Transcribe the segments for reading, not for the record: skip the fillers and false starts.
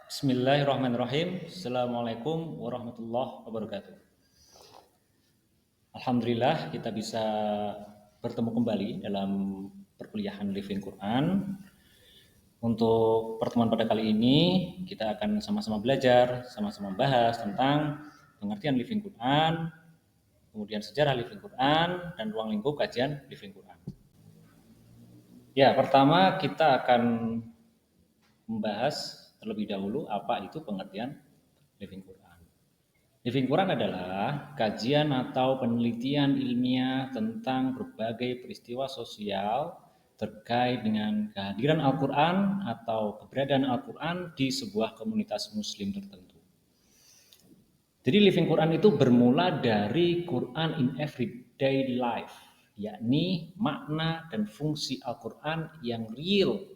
Bismillahirrahmanirrahim. Assalamualaikum warahmatullahi wabarakatuh. Alhamdulillah kita bisa bertemu kembali dalam perkuliahan Living Quran. Untuk pertemuan pada kali ini kita akan sama-sama belajar, sama-sama membahas tentang pengertian Living Quran, kemudian sejarah Living Quran, dan ruang lingkup kajian Living Quran. Ya, pertama kita akan membahas terlebih dahulu apa itu pengertian Living Quran. Living Quran adalah kajian atau penelitian ilmiah tentang berbagai peristiwa sosial terkait dengan kehadiran Al-Quran atau keberadaan Al-Quran di sebuah komunitas muslim tertentu. Jadi Living Quran itu bermula dari Quran in Everyday Life, yakni makna dan fungsi Al-Quran yang real,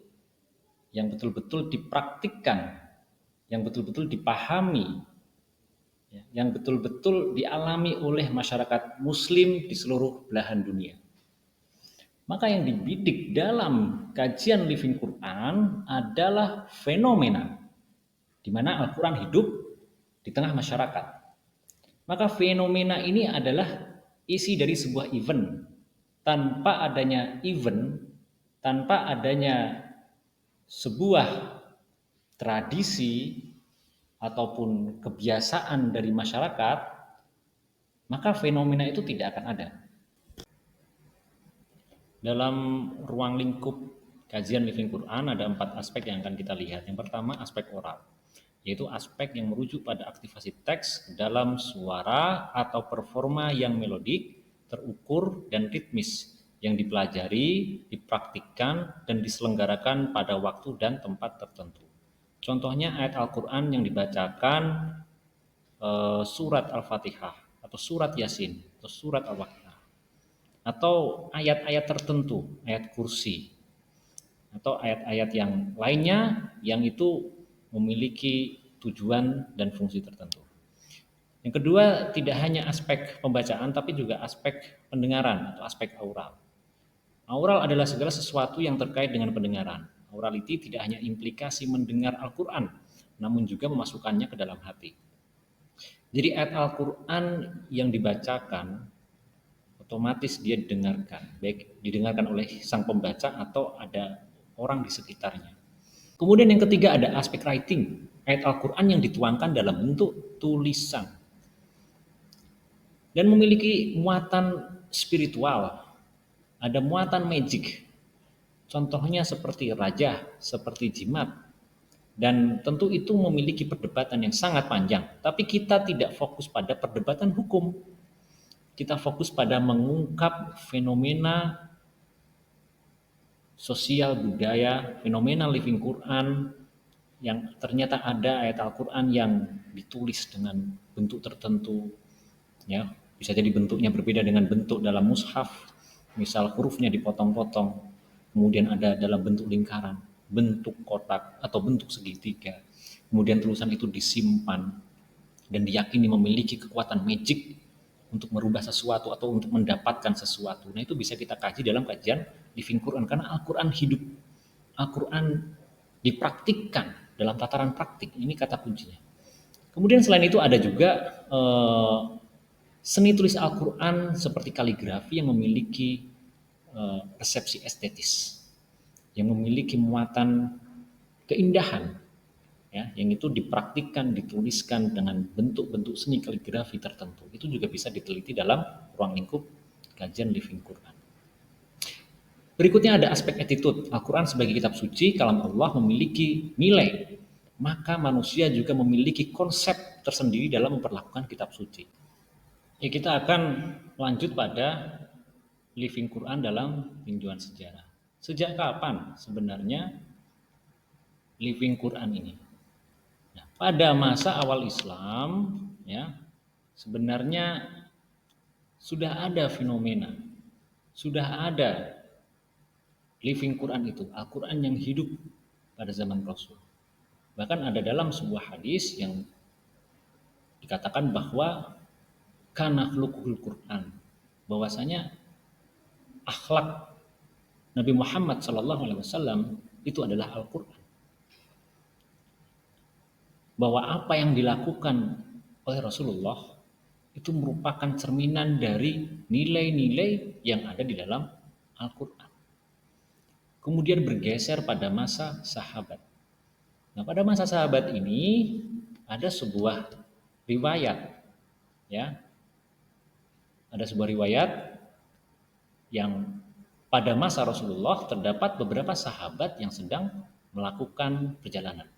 yang betul-betul dipraktikkan, yang betul-betul dipahami, yang betul-betul dialami oleh masyarakat muslim di seluruh belahan dunia. Maka yang dibidik dalam kajian Living Quran adalah fenomena di mana Al-Quran hidup di tengah masyarakat. Maka fenomena ini adalah isi dari sebuah event. Tanpa adanya event, tanpa adanya sebuah tradisi ataupun kebiasaan dari masyarakat, maka fenomena itu tidak akan ada. Dalam ruang lingkup kajian Living Quran ada 4 aspek yang akan kita lihat. Yang pertama aspek oral, yaitu aspek yang merujuk pada aktivasi teks dalam suara atau performa yang melodik, terukur, dan ritmis yang dipelajari, dipraktikkan, dan diselenggarakan pada waktu dan tempat tertentu. Contohnya ayat Al-Quran yang dibacakan surat Al-Fatihah atau surat Yasin atau surat Al-Waqiah atau ayat-ayat tertentu, ayat kursi atau ayat-ayat yang lainnya yang itu memiliki tujuan dan fungsi tertentu. Yang kedua, tidak hanya aspek pembacaan tapi juga aspek pendengaran atau aspek aural. Aural adalah segala sesuatu yang terkait dengan pendengaran. Aurality tidak hanya implikasi mendengar Al-Quran, namun juga memasukkannya ke dalam hati. Jadi ayat Al-Quran yang dibacakan otomatis dia didengarkan, baik didengarkan oleh sang pembaca atau ada orang di sekitarnya. Kemudian yang ketiga ada aspek writing, ayat Al-Quran yang dituangkan dalam bentuk tulisan dan memiliki muatan spiritual, ada muatan magic. Contohnya seperti raja, seperti jimat, dan tentu itu memiliki perdebatan yang sangat panjang. Tapi kita tidak fokus pada perdebatan hukum. Kita fokus pada mengungkap fenomena sosial budaya, fenomena Living Quran yang ternyata ada ayat Al-Quran yang ditulis dengan bentuk tertentu. Ya, bisa jadi bentuknya berbeda dengan bentuk dalam mushaf. Misal hurufnya dipotong-potong, kemudian ada dalam bentuk lingkaran, bentuk kotak atau bentuk segitiga. Kemudian tulisan itu disimpan dan diyakini memiliki kekuatan magic untuk merubah sesuatu atau untuk mendapatkan sesuatu. Nah, itu bisa kita kaji dalam kajian Living Quran karena Al-Quran hidup. Al-Quran dipraktikkan dalam tataran praktik. Ini kata kuncinya. Kemudian selain itu ada juga seni tulis Al-Quran seperti kaligrafi yang memiliki resepsi estetis, yang memiliki muatan keindahan, ya, yang itu dipraktikkan, dituliskan dengan bentuk-bentuk seni kaligrafi tertentu. Itu juga bisa diteliti dalam ruang lingkup kajian Living Quran. Berikutnya ada aspek attitude. Al-Quran sebagai kitab suci, kalam Allah memiliki nilai, maka manusia juga memiliki konsep tersendiri dalam memperlakukan kitab suci. Ya, kita akan lanjut pada Living Quran dalam tinjauan sejarah. Sejak kapan sebenarnya Living Quran ini? Nah, pada masa awal Islam, ya, sebenarnya sudah ada fenomena, sudah ada Living Quran itu, Al-Quran yang hidup pada zaman Rasul. Bahkan ada dalam sebuah hadis yang dikatakan bahwa kana khuluqul Quran, bahwasanya akhlak Nabi Muhammad SAW itu adalah Al-Quran. bahwa apa yang dilakukan oleh Rasulullah itu merupakan cerminan dari nilai-nilai yang ada di dalam Al-Quran. Kemudian bergeser pada masa sahabat. Nah, pada masa sahabat ini ada sebuah riwayat, ya, ada sebuah riwayat yang pada masa Rasulullah terdapat beberapa sahabat yang sedang melakukan perjalanan.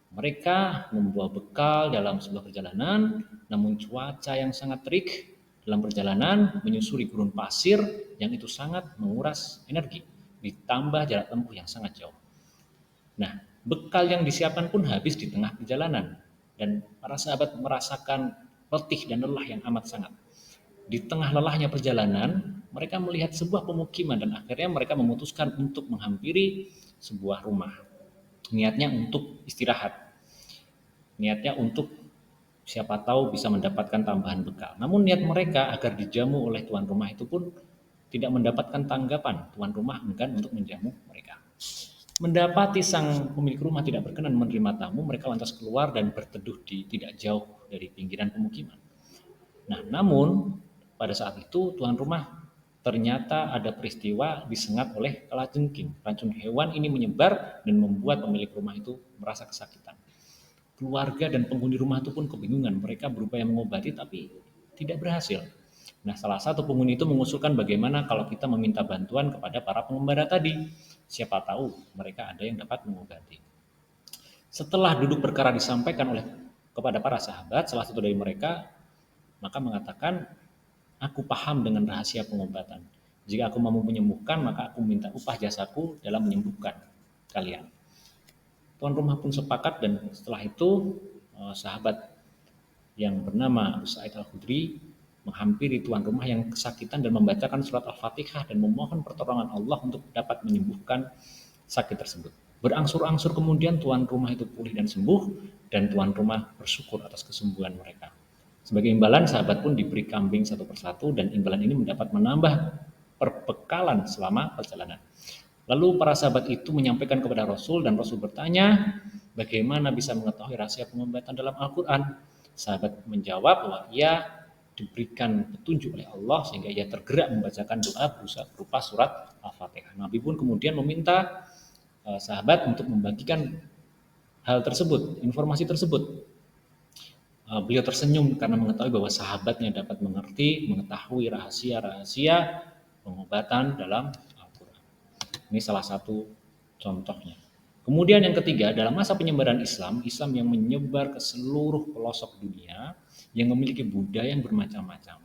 Mereka membawa bekal dalam sebuah perjalanan, namun cuaca yang sangat terik dalam perjalanan menyusuri gurun pasir yang itu sangat menguras energi, ditambah jarak tempuh yang sangat jauh. Nah, bekal yang disiapkan pun habis di tengah perjalanan, dan para sahabat merasakan letih dan lelah yang amat sangat. Di tengah lelahnya perjalanan, mereka melihat sebuah pemukiman dan akhirnya mereka memutuskan untuk menghampiri sebuah rumah. Niatnya untuk istirahat. Niatnya untuk siapa tahu bisa mendapatkan tambahan bekal. Namun niat mereka agar dijamu oleh tuan rumah itu pun tidak mendapatkan tanggapan. Tuan rumah enggan untuk menjamu mereka. Mendapati sang pemilik rumah tidak berkenan menerima tamu, mereka lantas keluar dan berteduh di tidak jauh dari pinggiran pemukiman. Nah, namun pada saat itu tuan rumah ternyata ada peristiwa disengat oleh kalajengking. Racun hewan ini menyebar dan membuat pemilik rumah itu merasa kesakitan. Keluarga dan penghuni rumah itu pun kebingungan. Mereka berupaya mengobati tapi tidak berhasil. Nah, salah satu penghuni itu mengusulkan bagaimana kalau kita meminta bantuan kepada para pengembara tadi. Siapa tahu mereka ada yang dapat mengobati. Setelah duduk perkara disampaikan oleh kepada para sahabat, salah satu dari mereka maka mengatakan, aku paham dengan rahasia pengobatan. Jika aku mampu menyembuhkan, maka aku minta upah jasaku dalam menyembuhkan kalian. Tuan rumah pun sepakat dan setelah itu sahabat yang bernama Sa'id Al-Khudri menghampiri tuan rumah yang kesakitan dan membacakan surat Al-Fatihah dan memohon pertolongan Allah untuk dapat menyembuhkan sakit tersebut. Berangsur-angsur kemudian tuan rumah itu pulih dan sembuh dan tuan rumah bersyukur atas kesembuhan mereka. Sebagai imbalan, sahabat pun diberi kambing satu persatu dan imbalan ini mendapat menambah perbekalan selama perjalanan. Lalu para sahabat itu menyampaikan kepada Rasul dan Rasul bertanya, bagaimana bisa mengetahui rahasia pengobatan dalam Al-Quran? Sahabat menjawab bahwa ia diberikan petunjuk oleh Allah sehingga ia tergerak membacakan doa berupa surat Al-Fatihah. Nabi pun kemudian meminta sahabat untuk membagikan hal tersebut, informasi tersebut. Beliau tersenyum karena mengetahui bahwa sahabatnya dapat mengerti, mengetahui rahasia-rahasia pengobatan dalam Al-Quran. Ini salah satu contohnya. Kemudian yang ketiga, dalam masa penyebaran Islam, Islam yang menyebar ke seluruh pelosok dunia, yang memiliki budaya yang bermacam-macam.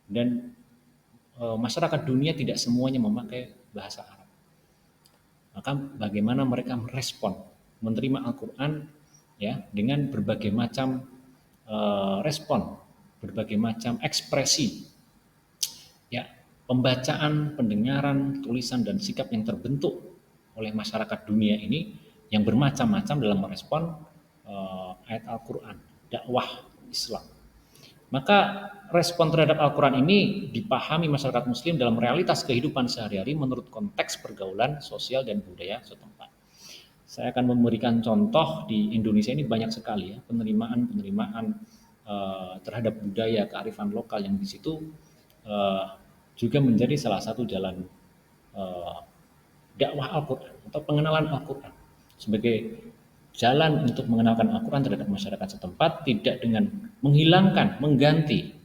Dan masyarakat dunia tidak semuanya memakai bahasa Arab. Maka bagaimana mereka merespon, menerima Al-Quran ya, dengan berbagai macam respon, berbagai macam ekspresi, ya, pembacaan, pendengaran, tulisan dan sikap yang terbentuk oleh masyarakat dunia ini yang bermacam-macam dalam merespon ayat Al-Quran, dakwah Islam. Maka respon terhadap Al-Quran ini dipahami masyarakat Muslim dalam realitas kehidupan sehari-hari menurut konteks pergaulan sosial dan budaya setempat. Saya akan memberikan contoh di Indonesia ini banyak sekali ya penerimaan terhadap budaya kearifan lokal yang di situ juga menjadi salah satu jalan dakwah Al-Quran atau pengenalan Al-Quran sebagai jalan untuk mengenalkan Al-Quran terhadap masyarakat setempat, tidak dengan menghilangkan, mengganti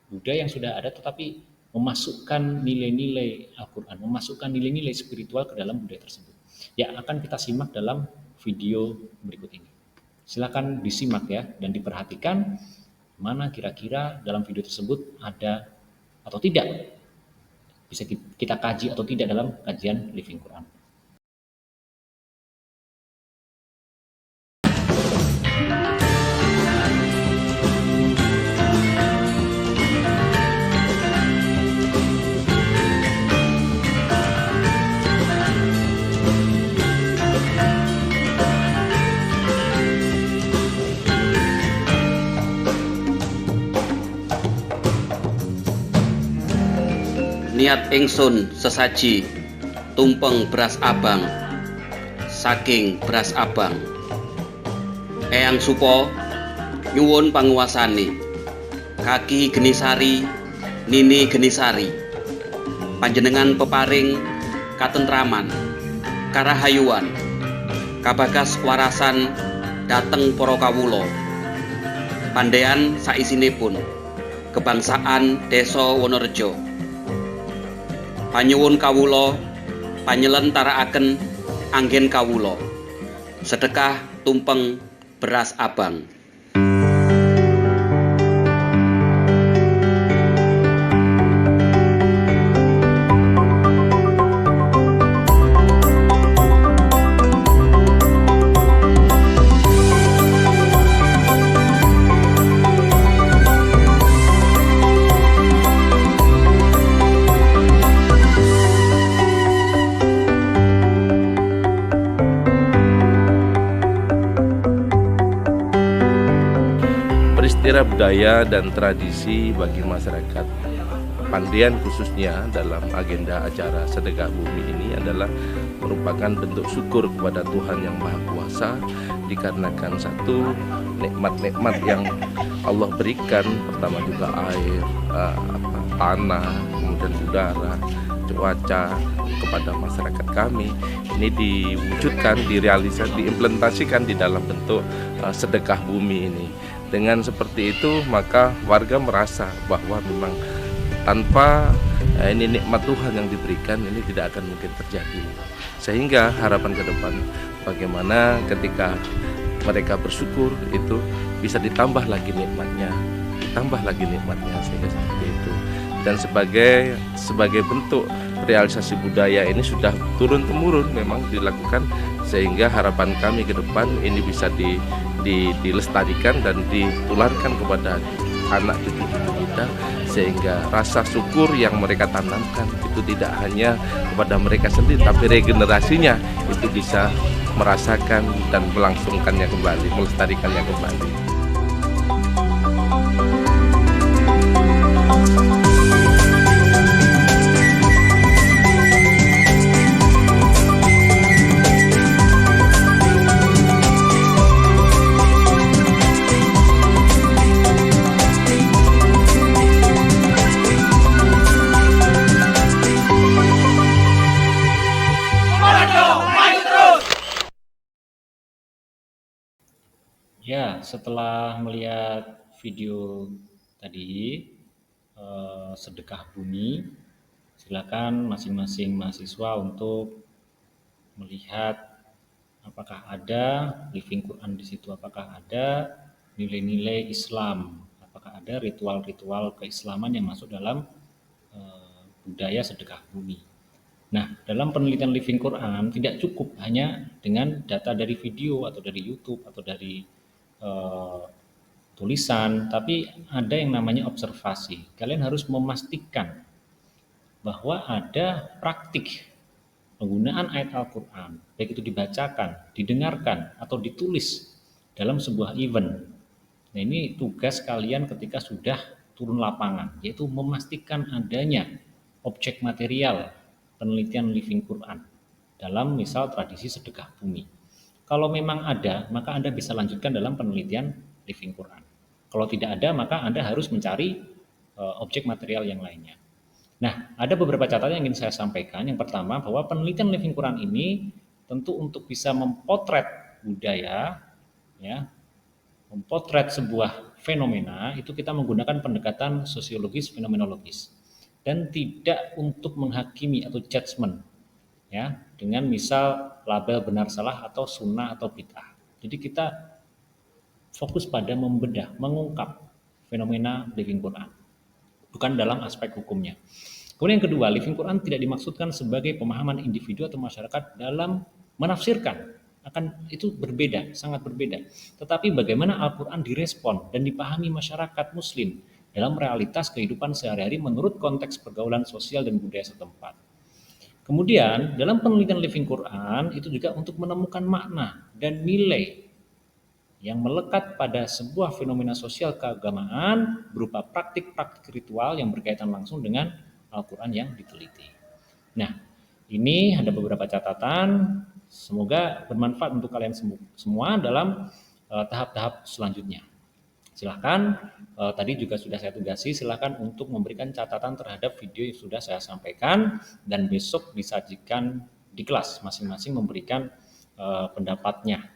budaya yang sudah ada, tetapi memasukkan nilai-nilai Al-Quran, memasukkan nilai-nilai spiritual ke dalam budaya tersebut. Ya, akan kita simak dalam video berikut ini. Silakan disimak ya dan diperhatikan mana kira-kira dalam video tersebut ada atau tidak, bisa kita kaji atau tidak dalam kajian Living Quran. Niat ingsun sesaji tumpeng beras abang saking beras abang Eyang Supo nyuwun panguwasane. Kaki Genisari, Nini Genisari. Panjenengan peparing katentraman, karahayuan, kabagas warasan dateng para kawula. Pandhean saisinipun kebangsaan Desa Wonorejo. Panyuwun kawula panyelentaraaken anggen kawula. Sedekah tumpeng beras abang. Peristiwa budaya dan tradisi bagi masyarakat Pandean khususnya dalam agenda acara Sedekah Bumi ini adalah merupakan bentuk syukur kepada Tuhan Yang Maha Kuasa dikarenakan satu nikmat-nikmat yang Allah berikan, pertama juga air, tanah, kemudian udara, cuaca kepada masyarakat kami ini diwujudkan, diimplementasikan di dalam bentuk sedekah bumi ini. Dengan seperti itu maka warga merasa bahwa memang tanpa ini nikmat Tuhan yang diberikan ini tidak akan mungkin terjadi. Sehingga harapan ke depan bagaimana ketika mereka bersyukur itu bisa ditambah lagi nikmatnya sehingga seperti itu. Dan sebagai bentuk realisasi budaya ini sudah turun temurun memang dilakukan, sehingga harapan kami ke depan ini bisa dilestarikan dan ditularkan kepada anak cucu kita, sehingga rasa syukur yang mereka tanamkan itu tidak hanya kepada mereka sendiri tapi regenerasinya itu bisa merasakan dan melangsungkannya kembali, melestarikannya kembali. Ya, setelah melihat video tadi sedekah bumi, silakan masing-masing mahasiswa untuk melihat apakah ada living Quran di situ, apakah ada nilai-nilai Islam, apakah ada ritual-ritual keislaman yang masuk dalam budaya sedekah bumi. Nah, dalam penelitian living Quran tidak cukup hanya dengan data dari video atau dari YouTube atau dari tulisan, tapi ada yang namanya observasi. Kalian harus memastikan bahwa ada praktik penggunaan ayat Al-Quran, baik itu dibacakan, didengarkan, atau ditulis dalam sebuah event. Nah, ini tugas kalian ketika sudah turun lapangan, yaitu memastikan adanya objek material penelitian living Quran dalam misal tradisi sedekah bumi. Kalau memang ada, maka Anda bisa lanjutkan dalam penelitian living Quran. Kalau tidak ada, maka Anda harus mencari objek material yang lainnya. Nah, ada beberapa catatan yang ingin saya sampaikan. Yang pertama, bahwa penelitian living Quran ini tentu untuk bisa mempotret budaya, ya, mempotret sebuah fenomena, itu kita menggunakan pendekatan sosiologis, fenomenologis, dan tidak untuk menghakimi atau judgement, ya, dengan misal label benar salah atau sunnah atau bid'ah. Jadi kita fokus pada membedah, mengungkap fenomena living Quran, bukan dalam aspek hukumnya. Kemudian yang kedua, living Quran tidak dimaksudkan sebagai pemahaman individu atau masyarakat dalam menafsirkan, akan itu berbeda, sangat berbeda. Tetapi bagaimana Al-Quran direspon dan dipahami masyarakat muslim dalam realitas kehidupan sehari-hari menurut konteks pergaulan sosial dan budaya setempat. Kemudian dalam penelitian living Quran itu juga untuk menemukan makna dan nilai yang melekat pada sebuah fenomena sosial keagamaan berupa praktik-praktik ritual yang berkaitan langsung dengan Al-Quran yang diteliti. Nah, ini ada beberapa catatan, semoga bermanfaat untuk kalian semua dalam tahap-tahap selanjutnya. Silahkan, tadi juga sudah saya tugasi, silahkan untuk memberikan catatan terhadap video yang sudah saya sampaikan, dan besok disajikan di kelas, masing-masing memberikan pendapatnya.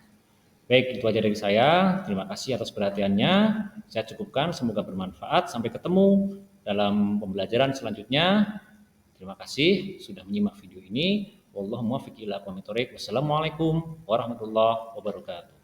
Baik, itu aja dari saya. Terima kasih atas perhatiannya. Saya cukupkan, semoga bermanfaat. Sampai ketemu dalam pembelajaran selanjutnya. Terima kasih sudah menyimak video ini. Wallahu muwaffiq ila aqwamit thoriq. Wassalamualaikum warahmatullahi wabarakatuh.